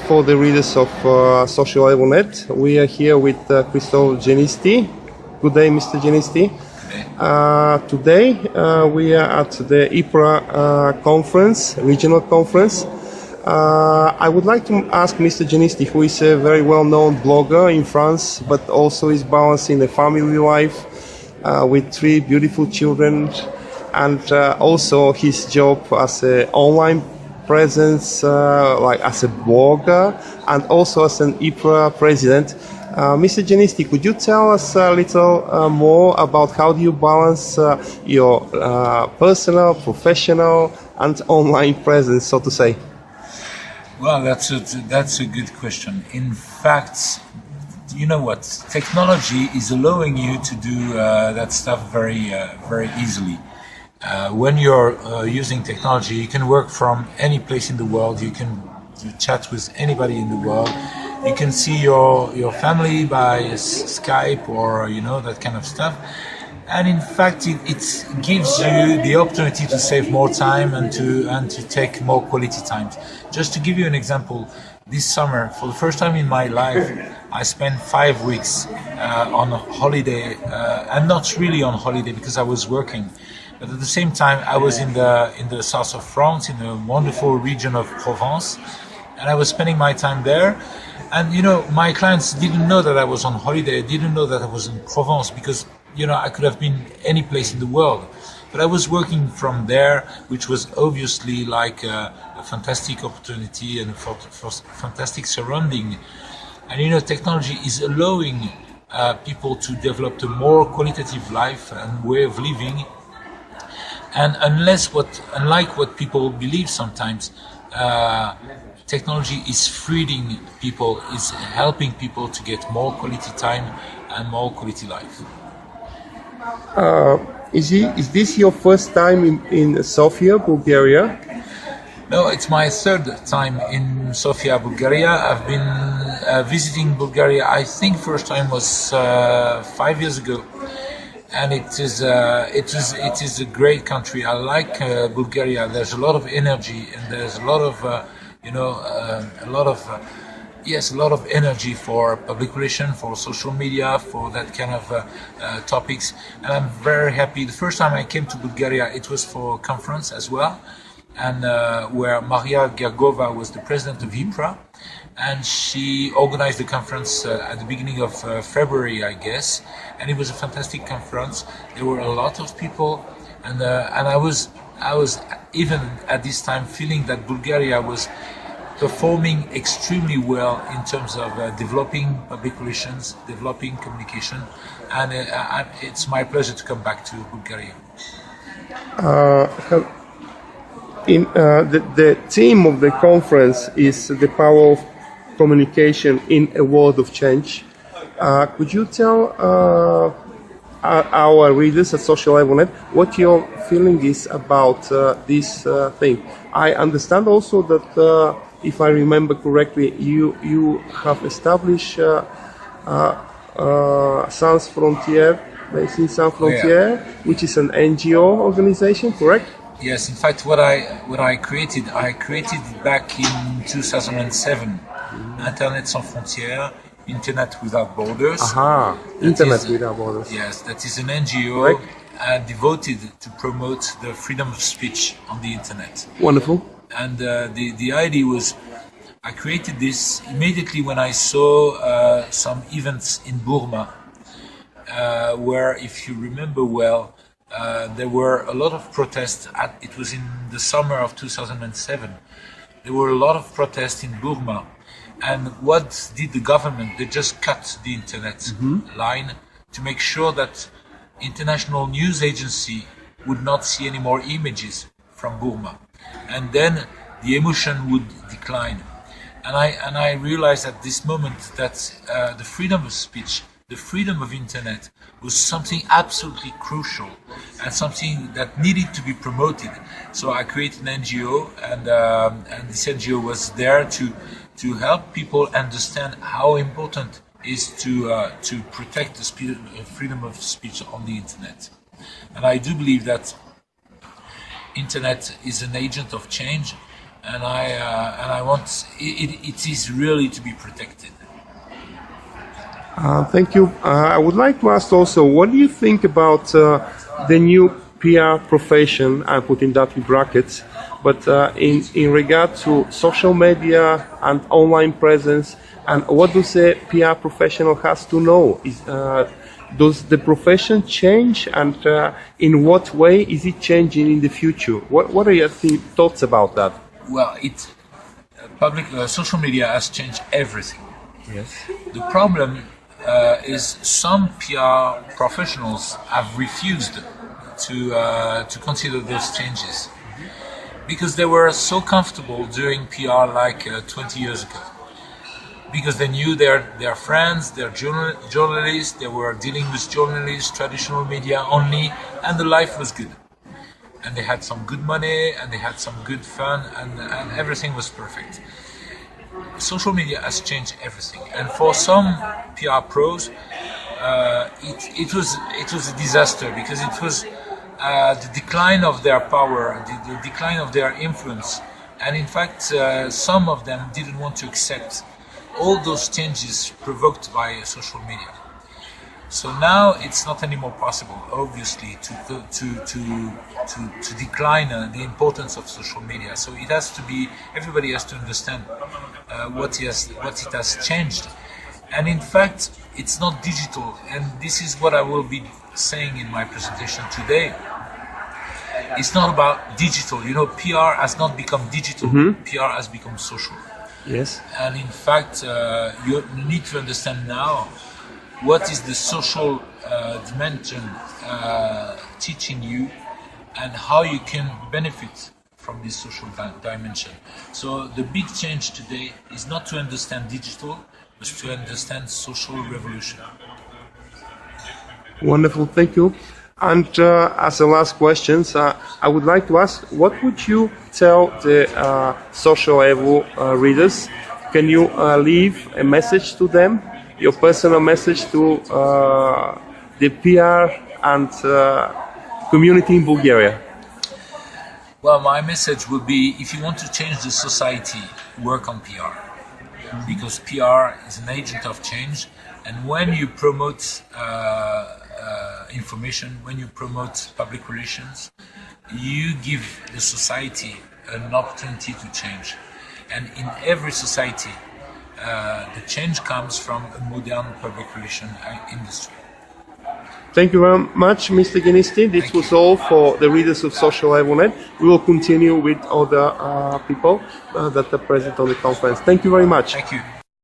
For the readers of Social Net, we are here with Christophe Ginisty. Good day, Mr. Ginisty. Today we are at the IPRA conference, regional conference. I would like to ask Mr. Ginisty, who is a very well-known blogger in France, but also is balancing a family life with 3 beautiful children, and also his job as an online presence, like as a blogger, and also as an IPRA president. Mr. Ginisty, could you tell us a little more about how do you balance your personal, professional, and online presence, so to say? Well, that's a good question. In fact, you know what? Technology is allowing you to do that stuff very easily. When you're using technology, you can work from any place in the world. You can chat with anybody in the world. You can see your family by Skype or that kind of stuff. And in fact, it gives you the opportunity to save more time and to take more quality time. Just to give you an example, this summer, for the first time in my life, I spent 5 weeks on holiday, and not really on holiday because I was working. But at the same time, I was in the south of France, in the wonderful region of Provence, and I was spending my time there. And my clients didn't know that I was on holiday, didn't know that I was in Provence, because I could have been any place in the world. But I was working from there, which was obviously like a fantastic opportunity and a fantastic surrounding. And technology is allowing people to develop a more qualitative life and way of living. And unlike what people believe sometimes, technology is freeing people, is helping people to get more quality time and more quality life. Is this your first time in Sofia, Bulgaria? No, it's my 3rd time in Sofia, Bulgaria. I've been visiting Bulgaria. I think first time was 5 years ago. And it is a great country. I like Bulgaria. There's a lot of energy, and there's a lot of energy for public relations, for social media, for that kind of topics. And I'm very happy. The first time I came to Bulgaria, it was for a conference as well, and where Maria Gergova was the president of IPRA. And she organized the conference at the beginning of February, I guess, and it was a fantastic conference. There were a lot of people, and I was even at this time feeling that Bulgaria was performing extremely well in terms of developing public relations, developing communication, and it's my pleasure to come back to Bulgaria. The theme of the conference is the power of communication in a world of change. Could you tell our readers at Social Net what your feeling is about this thing? I understand also that, if I remember correctly, you have established Sans Frontières, based in Sans Frontières, which is an NGO organization, correct? Yes, in fact, what I created back in 2007. Internet Sans Frontières, Internet Without Borders. Internet Without Borders. Yes, that is an NGO devoted to promote the freedom of speech on the internet. Wonderful. And the idea was, I created this immediately when I saw some events in Burma, where, if you remember well, there were a lot of protests. It was in the summer of 2007. There were a lot of protests in Burma. And what did the government? They just cut the internet line to make sure that international news agency would not see any more images from Burma. And then the emotion would decline. And I realized at this moment that the freedom of speech, the freedom of internet was something absolutely crucial and something that needed to be promoted. So I created an NGO, and this NGO was there to help people understand how important it is to protect the freedom of speech on the internet. And I do believe that internet is an agent of change, and I want it is really to be protected. Thank you. I would like to ask also, what do you think about the new PR profession? I'm putting that in brackets, but in regard to social media and online presence, and what does a PR professional has to know? Does the profession change, and in what way is it changing in the future? What are your thoughts about that? Well, social media has changed everything. Yes. The problem is some PR professionals have refused to consider those changes because they were so comfortable doing PR like 20 years ago. Because they knew their friends, their journalists, they were dealing with journalists, traditional media only, and the life was good. And they had some good money, and they had some good fun, and everything was perfect. Social media has changed everything, and for some PR pros, it was a disaster because it was the decline of their power, the decline of their influence, and in fact, some of them didn't want to accept all those changes provoked by social media. So now it's not anymore possible, obviously, to decline the importance of social media. So it has to be, everybody has to understand what it has changed. And in fact, it's not digital. And this is what I will be saying in my presentation today. It's not about digital. You know, PR has not become digital. PR has become social. Yes. And in fact, you need to understand now what is the social dimension teaching you and how you can benefit from this social dimension. So the big change today is not to understand digital, but to understand social revolution. Wonderful, thank you. And as a last question, I would like to ask, what would you tell the Social Evo readers? Can you leave a message to them, your personal message to the PR and community in Bulgaria? Well, my message would be, if you want to change the society, work on PR. Because PR is an agent of change, and when you promote information, when you promote public relations, you give the society an opportunity to change. And in every society, the change comes from a modern public relation industry. Thank you very much, Mr. Ginisty. This was all for the readers of Social Evonet. We will continue with other people that are present on the conference. Thank you very much. Thank you.